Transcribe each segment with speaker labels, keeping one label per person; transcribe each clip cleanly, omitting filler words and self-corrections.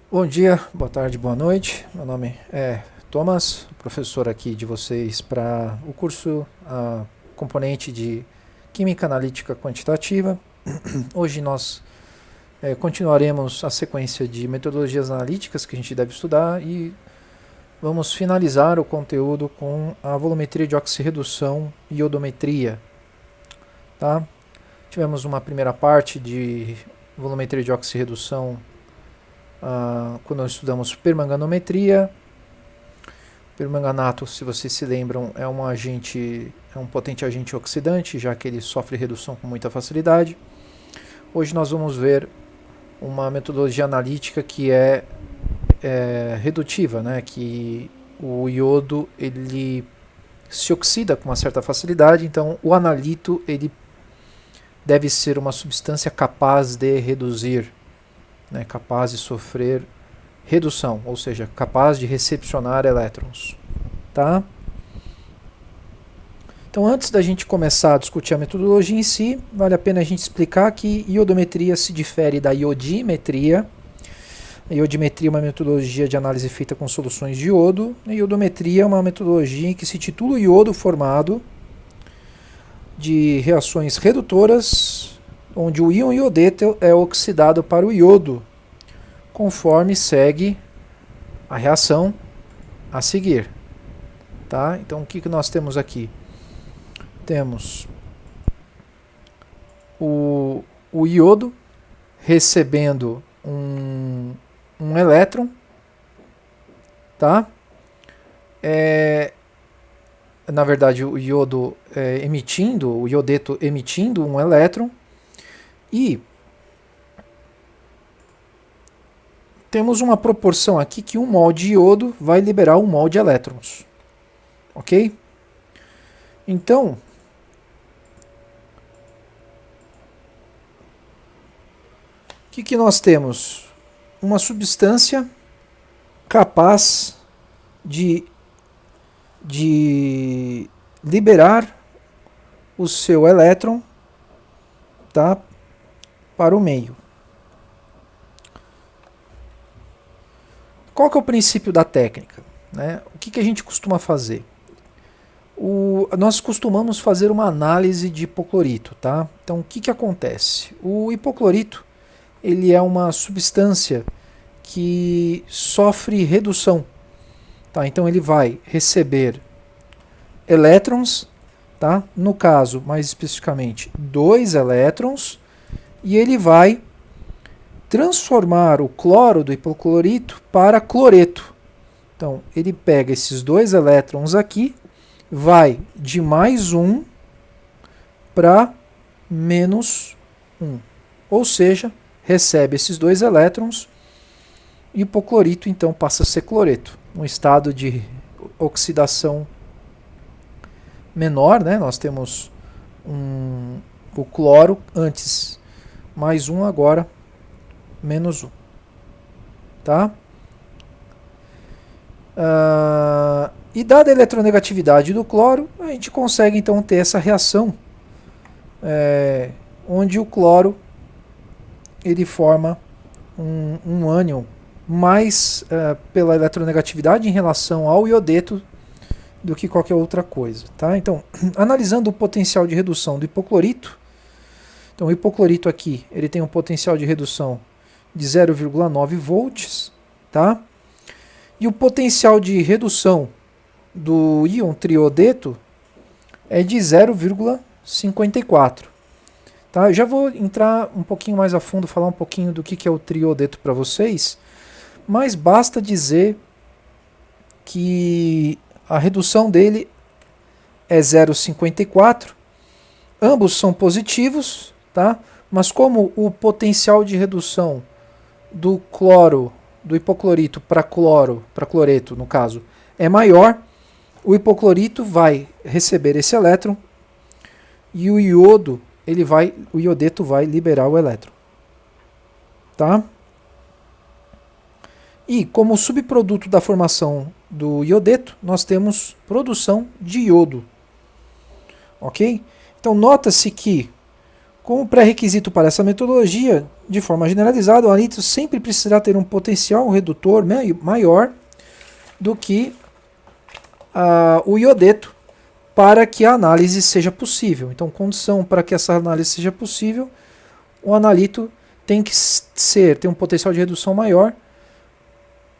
Speaker 1: Bom dia, boa tarde, boa noite. Meu nome é Thomas, professor aqui de vocês para o curso componente de Química Analítica Quantitativa. Hoje nós continuaremos a sequência de metodologias analíticas que a gente deve estudar e vamos finalizar o conteúdo com a volumetria de oxirredução e iodometria. Tá? Tivemos uma primeira parte de volumetria de oxirredução quando nós estudamos permanganometria. Permanganato, se vocês se lembram, é um potente agente oxidante, já que ele sofre redução com muita facilidade. Hoje nós vamos ver uma metodologia analítica que é redutiva, né? Que o iodo ele se oxida com uma certa facilidade, então o analito ele deve ser uma substância capaz de reduzir, né? Capaz de sofrer redução, ou seja, capaz de recepcionar elétrons. Tá? Então, antes da gente começar a discutir a metodologia em si, vale a pena a gente explicar que iodometria se difere da iodimetria. A iodimetria é uma metodologia de análise feita com soluções de iodo. A iodometria é uma metodologia em que se titula o iodo formado de reações redutoras, onde o íon iodeto é oxidado para o iodo, conforme segue a reação a seguir. Tá? Então, o que nós temos aqui? Temos o iodo recebendo um elétron, tá? Na verdade, o iodo o iodeto emitindo um elétron, e temos uma proporção aqui que 1 mol de iodo vai liberar 1 mol de elétrons. Ok? Então, o que nós temos? Uma substância capaz de liberar o seu elétron, tá, para o meio. Qual que é o princípio da técnica, né? O que a gente costuma fazer? Nós costumamos fazer uma análise de hipoclorito. Tá? Então, o que acontece? O hipoclorito ele é uma substância que sofre redução. Tá? Então, ele vai receber elétrons, tá? No caso, mais especificamente, 2 elétrons, e ele vai transformar o cloro do hipoclorito para cloreto. Então, ele pega esses 2 elétrons aqui, vai de mais 1 para menos 1. Ou seja, recebe esses 2 elétrons e o hipoclorito então passa a ser cloreto. Um estado de oxidação menor, né? Nós temos o cloro antes mais 1, agora menos 1. Tá? E dada a eletronegatividade do cloro, a gente consegue então ter essa reação onde o cloro ele forma um ânion mais pela eletronegatividade em relação ao iodeto do que qualquer outra coisa. Tá? Então, analisando o potencial de redução do hipoclorito, então o hipoclorito aqui ele tem um potencial de redução de 0,9 volts, tá? E o potencial de redução do íon triodeto é de 0,54. Tá? Eu já vou entrar um pouquinho mais a fundo, falar um pouquinho do que é o triodeto para vocês, mas basta dizer que a redução dele é 0,54. Ambos são positivos, tá? Mas como o potencial de redução do cloro, do hipoclorito para cloreto, no caso, é maior, o hipoclorito vai receber esse elétron e o iodeto vai liberar o elétron. Tá? E como subproduto da formação do iodeto, nós temos produção de iodo. Ok? Então nota-se que Como pré-requisito para essa metodologia, de forma generalizada, o analítico sempre precisará ter um potencial redutor maior do que o iodeto para que a análise seja possível. Então, condição para que essa análise seja possível, o analito tem que ter um potencial de redução maior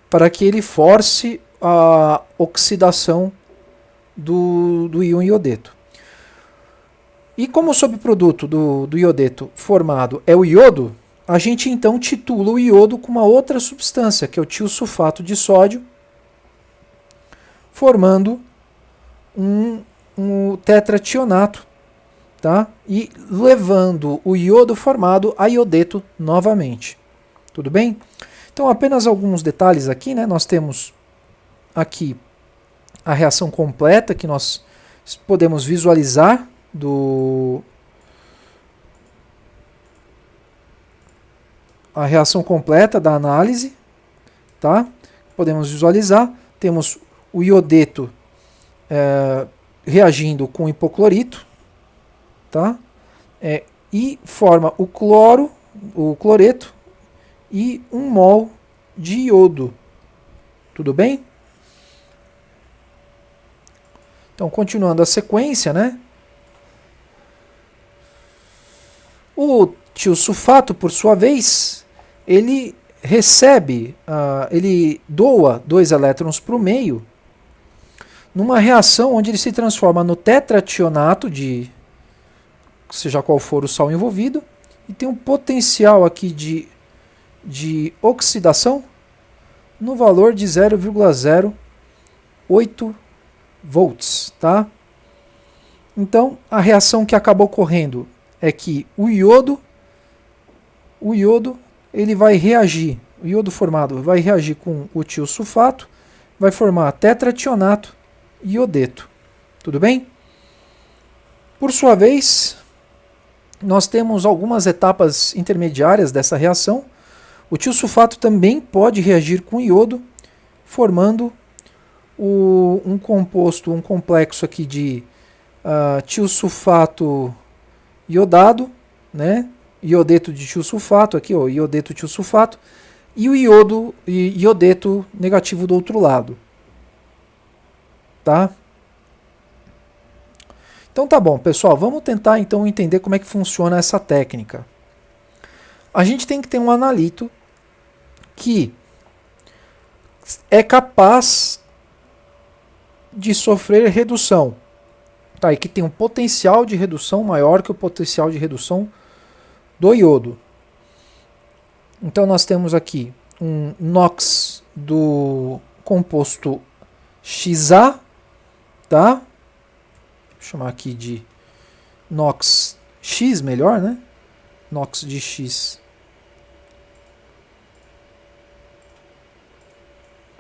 Speaker 1: para que ele force a oxidação do íon iodeto. E como o subproduto do iodeto formado é o iodo, a gente então titula o iodo com uma outra substância, que é o tiosulfato de sódio, formando um tetrationato, tá? E levando o iodo formado a iodeto novamente. Tudo bem? Então, apenas alguns detalhes aqui, né? Nós temos aqui a reação completa que nós podemos visualizar a reação completa da análise, tá? Podemos visualizar. Temos o iodeto reagindo com hipoclorito, tá? E forma o cloreto e 1 mol de iodo. Tudo bem? Então, continuando a sequência, né? O tiosulfato, por sua vez, ele ele doa 2 elétrons para o meio, numa reação onde ele se transforma no tetrationato, seja qual for o sal envolvido, e tem um potencial aqui de oxidação no valor de 0,08 volts, tá? Então, a reação que acabou ocorrendo é que o iodo ele vai reagir, o iodo formado vai reagir com o tiosulfato, vai formar tetrationato e iodeto. Tudo bem? Por sua vez, nós temos algumas etapas intermediárias dessa reação. O tiosulfato também pode reagir com iodo, formando um complexo aqui de tiosulfato iodado, né? Iodeto de tiosulfato, aqui, ó, iodeto tiosulfato, e o iodeto negativo do outro lado. Tá? Então tá bom, pessoal, vamos tentar então entender como é que funciona essa técnica. A gente tem que ter um analito que é capaz de sofrer redução, tá? E que tem um potencial de redução maior que o potencial de redução do iodo. Então nós temos aqui um NOx do composto XA, tá? Vou chamar aqui de NOx X, melhor, né? NOx de X.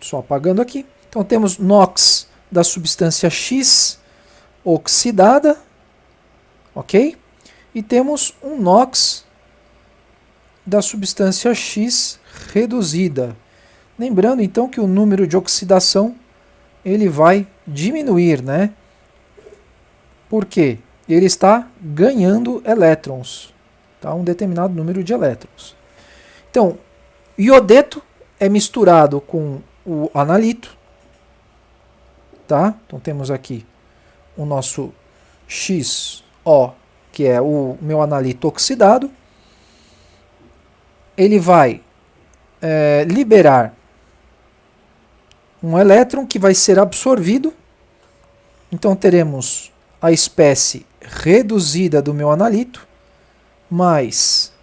Speaker 1: Só apagando aqui. Então temos NOx da substância X oxidada, ok? E temos um NOx da substância X reduzida. Lembrando então que o número de oxidação ele vai diminuir, né? Por quê? Ele está ganhando elétrons, tá? Um determinado número de elétrons. Então, iodeto é misturado com o analito, tá? Então temos aqui o nosso XO, que é o meu analito oxidado. Ele vai liberar um elétron que vai ser absorvido. Então teremos a espécie reduzida do meu analito, mais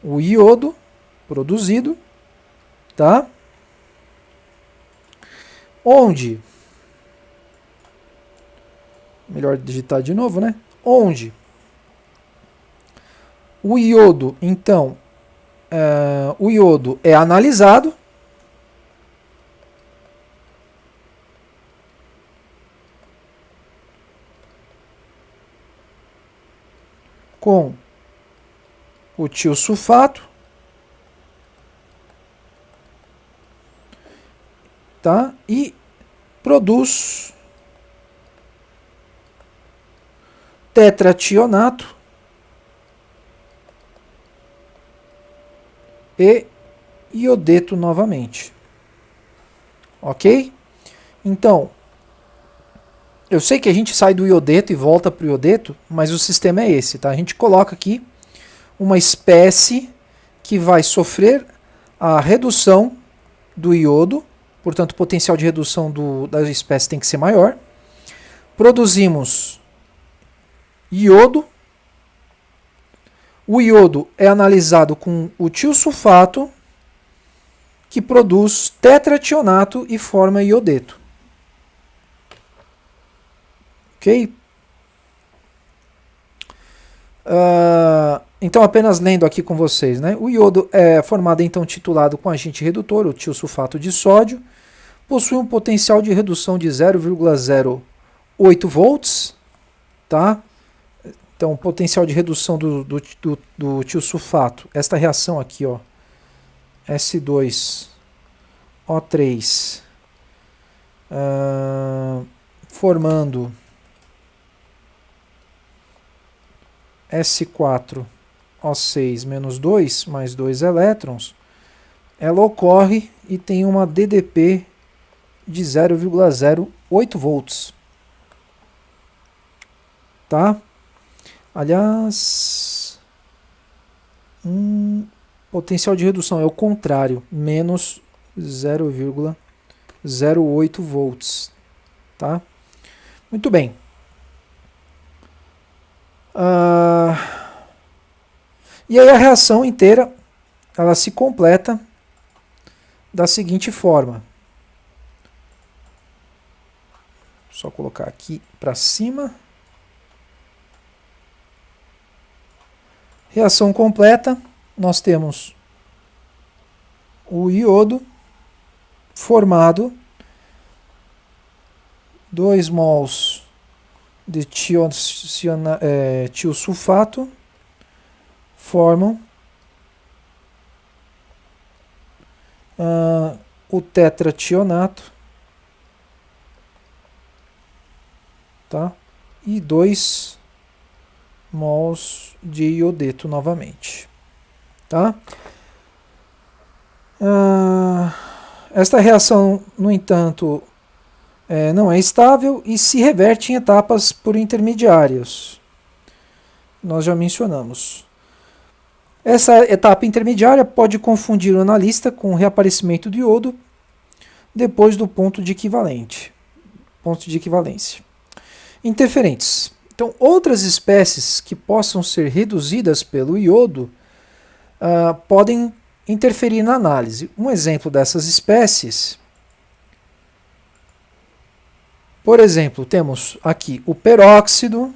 Speaker 1: o iodo produzido, tá? Onde, melhor digitar de novo, né? Onde o iodo, então, o iodo é analisado, com o tiosulfato, tá? E produz tetrationato e iodeto novamente. Ok? Então, eu sei que a gente sai do iodeto e volta para o iodeto, mas o sistema é esse, tá? A gente coloca aqui uma espécie que vai sofrer a redução do iodo, portanto o potencial de redução da espécie tem que ser maior. Produzimos iodo. O iodo é analisado com o tiosulfato, que produz tetrationato e forma iodeto. Ok? Então, apenas lendo aqui com vocês, né? O iodo é formado, então, titulado com agente redutor, o tiosulfato de sódio, possui um potencial de redução de 0,08 volts, tá? Então, o potencial de redução do tiosulfato, esta reação aqui, ó, S2O3, formando S4O6 menos 2, mais 2 elétrons, ela ocorre e tem uma DDP de 0,08 volts. Tá? Aliás, potencial de redução é o contrário, menos 0,08 volts. Tá? Muito bem. E aí a reação inteira ela se completa da seguinte forma. Só colocar aqui para cima. Reação completa, nós temos o iodo formado, 2 mols de tiosulfato formam o tetrationato, tá? E 2 mols de iodeto novamente, tá? Esta reação, no entanto, não é estável e se reverte em etapas por intermediárias. Nós já mencionamos. Essa etapa intermediária pode confundir o analista com o reaparecimento do iodo depois do ponto de equivalência. Interferentes. Então, outras espécies que possam ser reduzidas pelo iodo podem interferir na análise. Um exemplo dessas espécies, por exemplo, temos aqui o peróxido,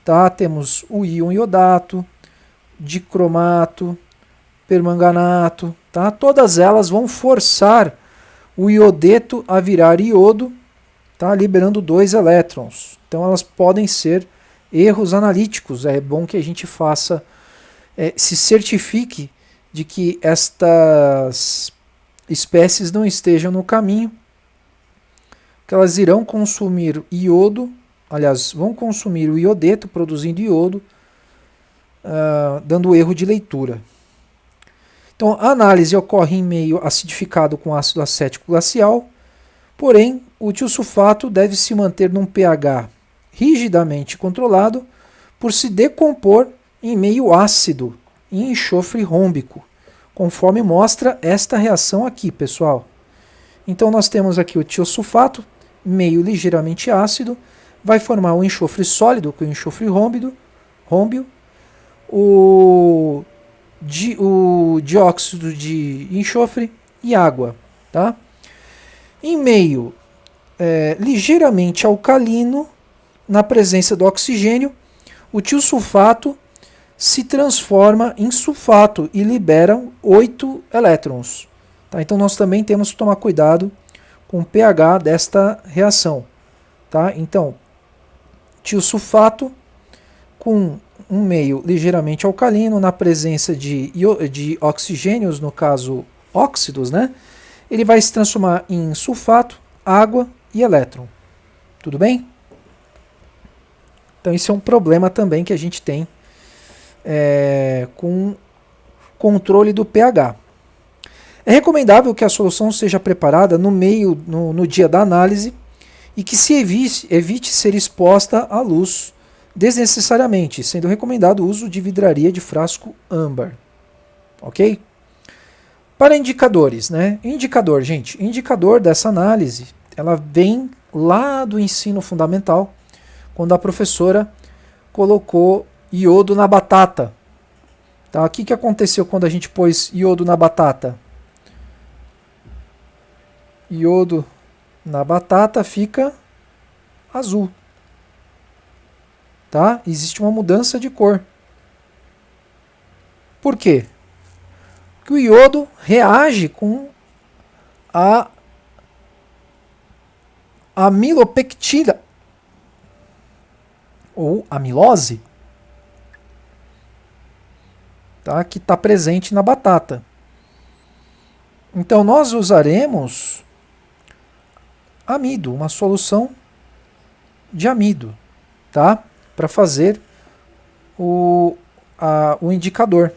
Speaker 1: tá? Temos o íon iodato, dicromato, permanganato, tá? Todas elas vão forçar o iodeto a virar iodo, tá? Liberando 2 elétrons. Então elas podem ser erros analíticos. É bom que a gente faça, se certifique de que estas espécies não estejam no caminho, que elas irão consumir iodo, aliás, vão consumir o iodeto produzindo iodo, dando erro de leitura. Então, a análise ocorre em meio acidificado com ácido acético glacial, porém, o tiosulfato deve se manter num pH rigidamente controlado por se decompor em meio ácido, em enxofre rômbico, conforme mostra esta reação aqui, pessoal. Então, nós temos aqui o tiosulfato, meio ligeiramente ácido, vai formar um enxofre sólido com enxofre rômbio, o dióxido de enxofre e água. Tá? Em meio ligeiramente alcalino, na presença do oxigênio, o tiosulfato se transforma em sulfato e libera 8 elétrons. Tá? Então nós também temos que tomar cuidado com o pH desta reação. Tá? Então, tiosulfato com um meio ligeiramente alcalino, na presença de oxigênios, no caso óxidos, né? Ele vai se transformar em sulfato, água e elétron. Tudo bem? Então isso é um problema também que a gente tem com controle do pH. É recomendável que a solução seja preparada no dia da análise e que se evite ser exposta à luz desnecessariamente, sendo recomendado o uso de vidraria de frasco âmbar. Ok? Para indicadores, né? Indicador dessa análise, ela vem lá do ensino fundamental, quando a professora colocou iodo na batata. Tá? O que aconteceu quando a gente pôs iodo na batata? Iodo na batata fica azul. Tá? Existe uma mudança de cor. Por quê? Porque o iodo reage com a amilopectina ou amilose, tá? Que está presente na batata. Então nós usaremos amido, uma solução de amido, tá? Para fazer o indicador.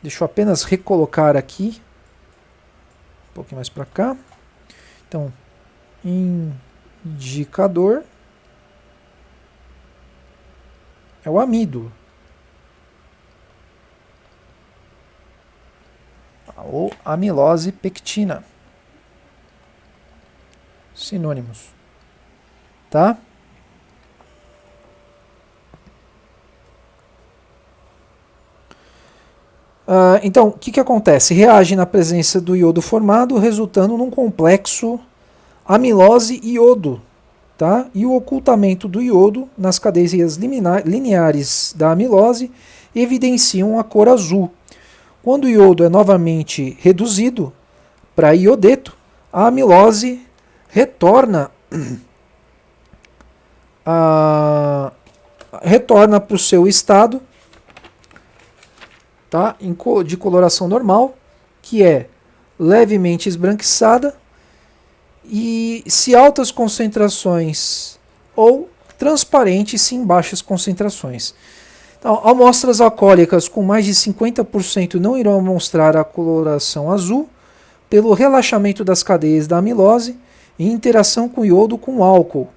Speaker 1: Deixa eu apenas recolocar aqui, um pouquinho mais para cá. Então, indicador é o amido, ou amilose pectina. Sinônimos, tá? Então, o que acontece? Reage na presença do iodo formado, resultando num complexo amilose-iodo, tá? E o ocultamento do iodo nas cadeias lineares da amilose evidenciam a cor azul. Quando o iodo é novamente reduzido para iodeto, a amilose retorna para o seu estado, tá? De coloração normal, que é levemente esbranquiçada, e se altas concentrações, ou transparente se em baixas concentrações. Então, amostras alcoólicas com mais de 50% não irão mostrar a coloração azul pelo relaxamento das cadeias da amilose e interação com iodo com álcool.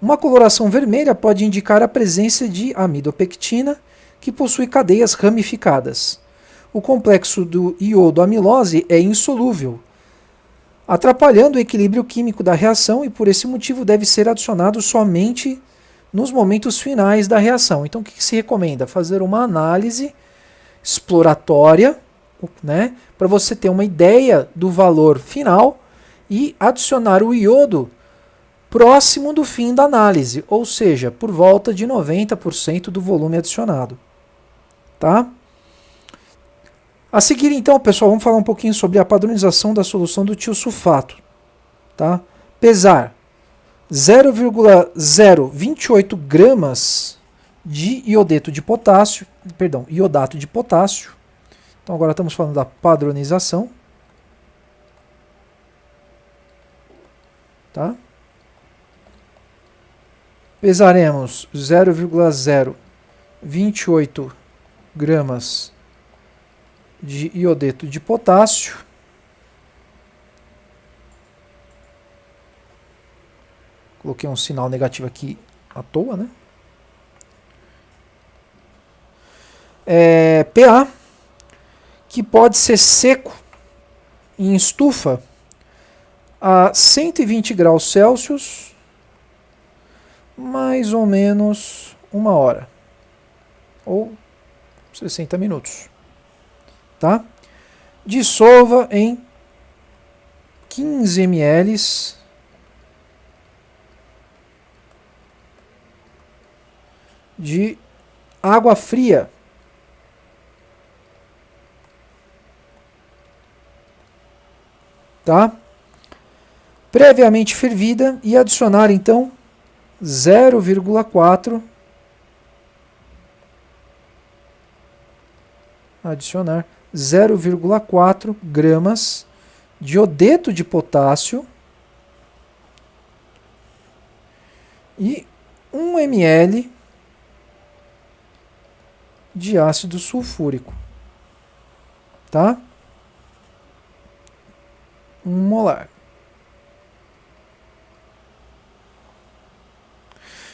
Speaker 1: Uma coloração vermelha pode indicar a presença de amidopectina, que possui cadeias ramificadas. O complexo do iodo-amilose é insolúvel, atrapalhando o equilíbrio químico da reação, e por esse motivo deve ser adicionado somente nos momentos finais da reação. Então o que se recomenda? Fazer uma análise exploratória, né, para você ter uma ideia do valor final e adicionar o iodo próximo do fim da análise, ou seja, por volta de 90% do volume adicionado. Tá? A seguir, então, pessoal, vamos falar um pouquinho sobre a padronização da solução do tiosulfato. Tá? Pesar 0,028 gramas de iodato de potássio. Então agora estamos falando da padronização. Tá? Pesaremos 0,028 gramas de iodato de potássio. Coloquei um sinal negativo aqui à toa, né? PA, que pode ser seco em estufa a 120 graus Celsius, mais ou menos 1 hora, ou 60 minutos. Tá? Dissolva em 15 ml de água fria. Tá? Previamente fervida, e adicionar então 0,4 gramas de iodato de potássio e 1 ml de ácido sulfúrico. tá? 1 molar.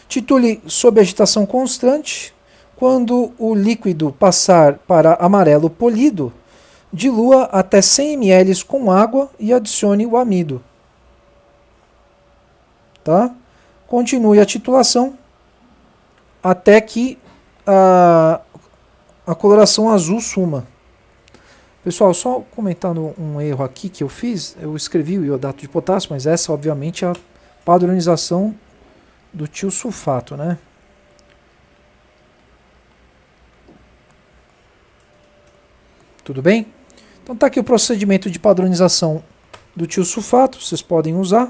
Speaker 1: Titule sob agitação constante. Quando o líquido passar para amarelo polido, dilua até 100 ml com água e adicione o amido. Tá? Continue a titulação até que a coloração azul suma. Pessoal, só comentando um erro aqui que eu fiz, eu escrevi o iodato de potássio, mas essa obviamente é a padronização do tiosulfato, né? Tudo bem? Então tá aqui o procedimento de padronização do tiosulfato, vocês podem usar.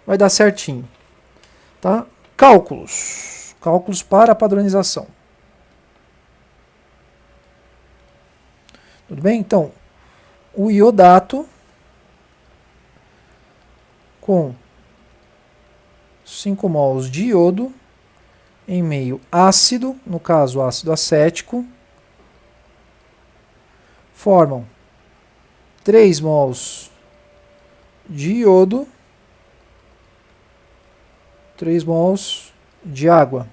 Speaker 1: Vai dar certinho. Tá? Cálculos. Cálculos para a padronização. Tudo bem? Então, o iodato com 5 mols de iodo em meio ácido, no caso ácido acético, formam 3 mols de iodo, 3 mols de água.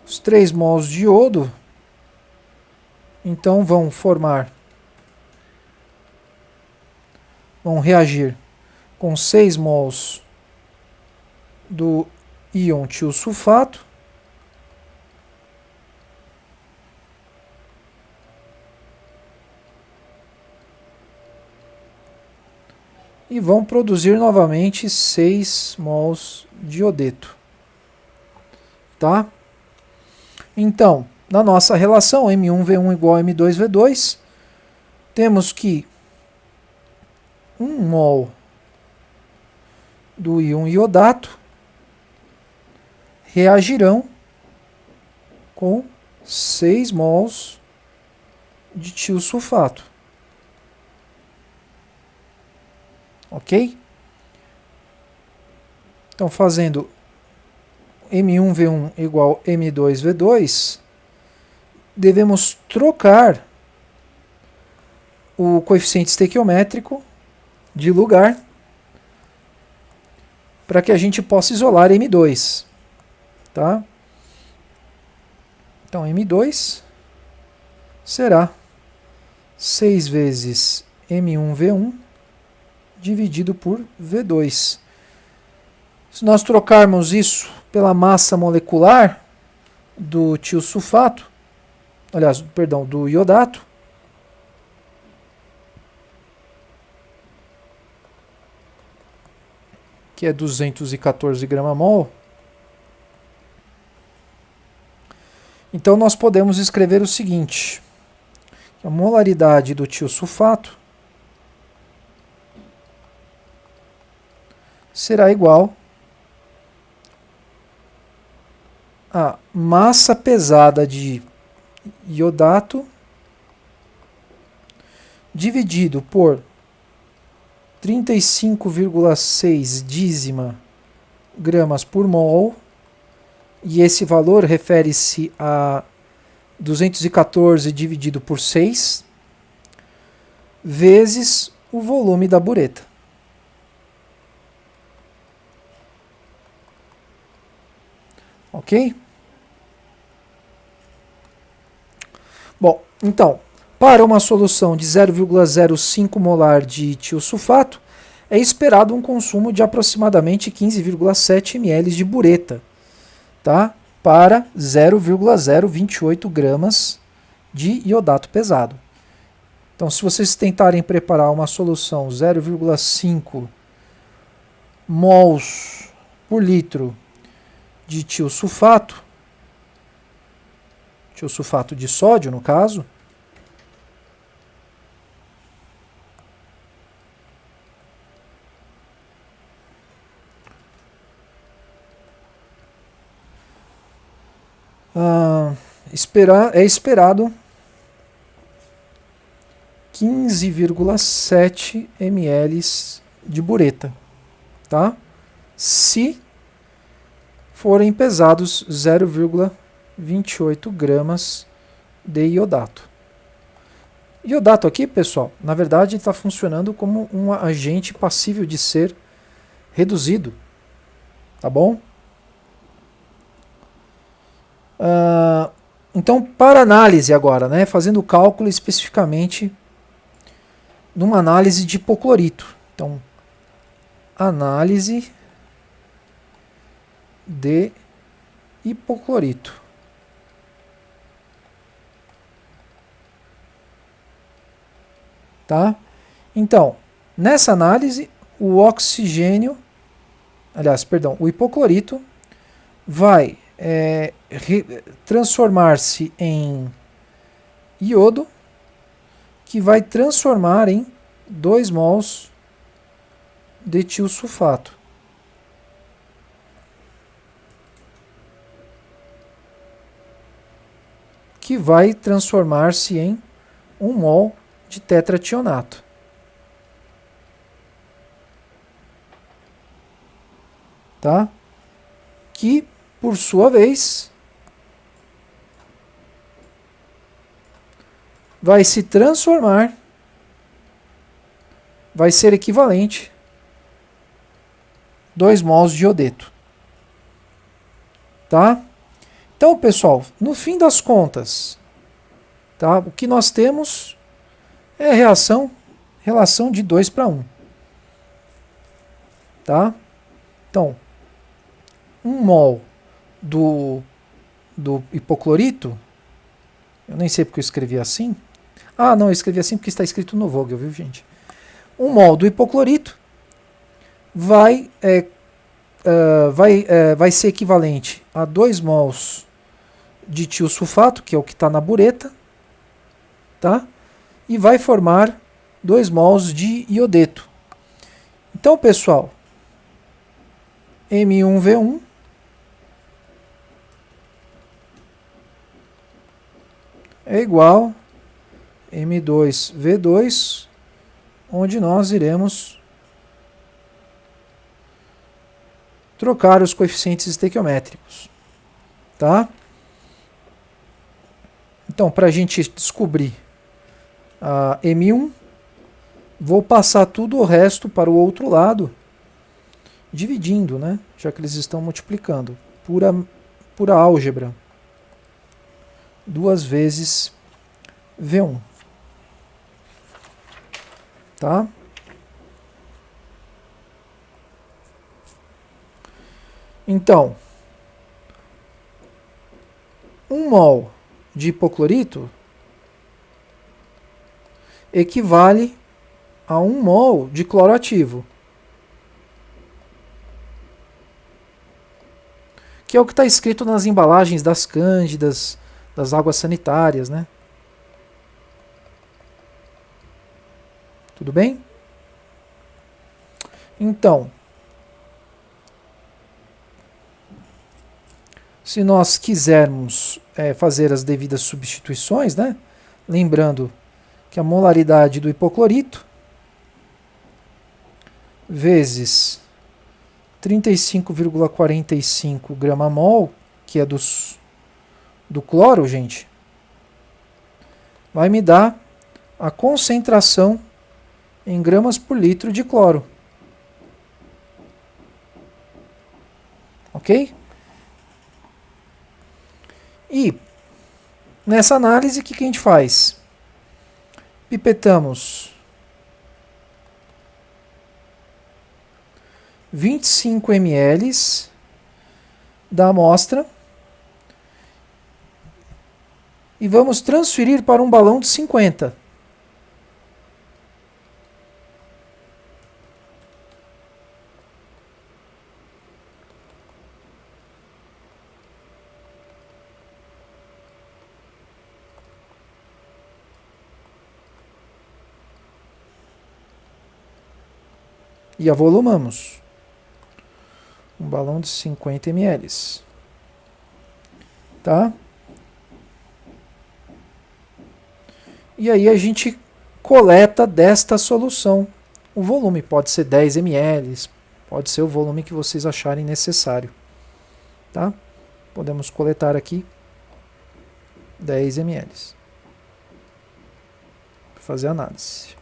Speaker 1: Os 3 mols de iodo, então, vão reagir com 6 mols do íon tiosulfato e vão produzir novamente 6 mols de iodeto. Tá? Então, na nossa relação M1V1 igual a M2V2, temos que 1 mol do íon iodato reagirão com 6 mols de tiosulfato. Ok? Então, fazendo M1V1 igual M2V2, devemos trocar o coeficiente estequiométrico de lugar para que a gente possa isolar M2. Tá? Então, M2 será 6 vezes M1V1 dividido por V2. Se nós trocarmos isso pela massa molecular do tiosulfato, aliás, perdão, do iodato, que é 214 gramamol, então nós podemos escrever o seguinte: a molaridade do tiosulfato será igual a massa pesada de iodato dividido por 35,6 dízima gramas por mol, e esse valor refere-se a 214 dividido por 6, vezes o volume da bureta. Ok? Bom, então, para uma solução de 0,05 molar de tiosulfato, é esperado um consumo de aproximadamente 15,7 ml de bureta, tá? Para 0,028 gramas de iodato pesado. Então, se vocês tentarem preparar uma solução 0,5 mols por litro de tiosulfato de sódio, no caso, é esperado 15,7 ml de bureta, tá? Se forem pesados 0,28 gramas de iodato. Iodato aqui, pessoal, na verdade está funcionando como um agente passível de ser reduzido, tá bom? Então, para análise agora, né, fazendo o cálculo especificamente numa análise de hipoclorito. Então, análise de hipoclorito. Tá? Então, nessa análise, o oxigênio, aliás, perdão, o hipoclorito vai transformar-se em iodo, que vai transformar em 2 mols de tiosulfato. Que vai transformar-se em 1 mol de tetrationato. Tá? Que, por sua vez, vai se transformar, vai ser equivalente 2 mols de iodeto. Tá? Então, pessoal, no fim das contas, tá? O que nós temos é relação de 2 para 1. Tá? Então, 1 mol do hipoclorito, eu nem sei porque eu escrevi assim. Ah, não, eu escrevi assim porque está escrito no Vogel, viu, gente? 1 mol do hipoclorito vai ser equivalente a 2 mols de tiosulfato, que é o que está na bureta, tá? E vai formar 2 mols de iodeto. Então, pessoal, M1V1 é igual a M2V2, onde nós iremos trocar os coeficientes estequiométricos. Tá? Então, para a gente descobrir a M1, vou passar tudo o resto para o outro lado, dividindo, né? Já que eles estão multiplicando. Pura álgebra. 2 vezes V1. Tá? Então, 1 mol de hipoclorito equivale a 1 mol de cloro ativo, que é o que está escrito nas embalagens das cândidas, das águas sanitárias, né? Tudo bem? Então, se nós quisermos fazer as devidas substituições, né? Lembrando que a molaridade do hipoclorito vezes 35,45 grama-mol, que é do cloro, gente, vai me dar a concentração em gramas por litro de cloro. Ok? E nessa análise, o que a gente faz? Pipetamos 25 ml da amostra e vamos transferir para um balão de 50. E avolumamos. Um balão de 50 ml. Tá? E aí a gente coleta desta solução o volume. Pode ser 10 ml, pode ser o volume que vocês acharem necessário. Tá? Podemos coletar aqui 10 ml. para fazer a análise.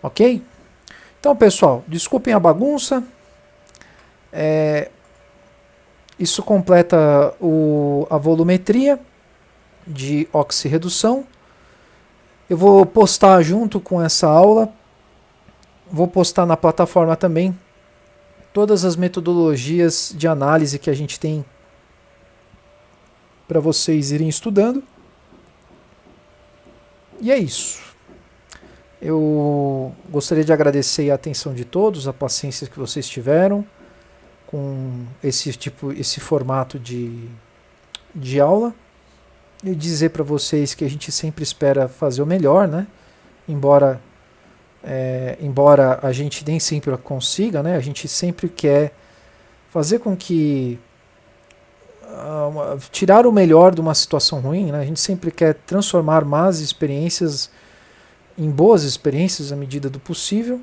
Speaker 1: Ok? Então, pessoal, desculpem a bagunça. Isso completa a volumetria de oxirredução. Eu vou postar junto com essa aula, vou postar na plataforma também todas as metodologias de análise que a gente tem para vocês irem estudando. E é isso. Eu gostaria de agradecer a atenção de todos, a paciência que vocês tiveram com esse formato de aula. E dizer para vocês que a gente sempre espera fazer o melhor, né? Embora a gente nem sempre consiga, né? A gente sempre quer fazer com que tirar o melhor de uma situação ruim, né? A gente sempre quer transformar más experiências em boas experiências à medida do possível.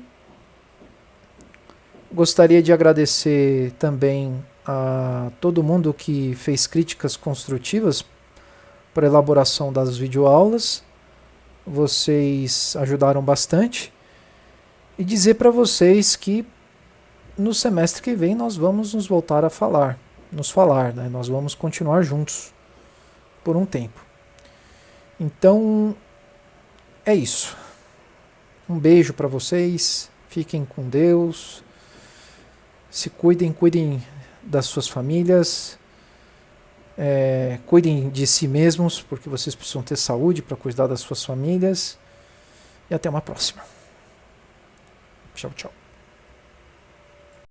Speaker 1: Gostaria de agradecer também a todo mundo que fez críticas construtivas para a elaboração das videoaulas. Vocês ajudaram bastante. E dizer para vocês que no semestre que vem nós vamos nos voltar a falar, né? Nós vamos continuar juntos por um tempo. Então, é isso. Um beijo para vocês, fiquem com Deus, se cuidem das suas famílias, cuidem de si mesmos, porque vocês precisam ter saúde para cuidar das suas famílias. E até uma próxima. Tchau, tchau.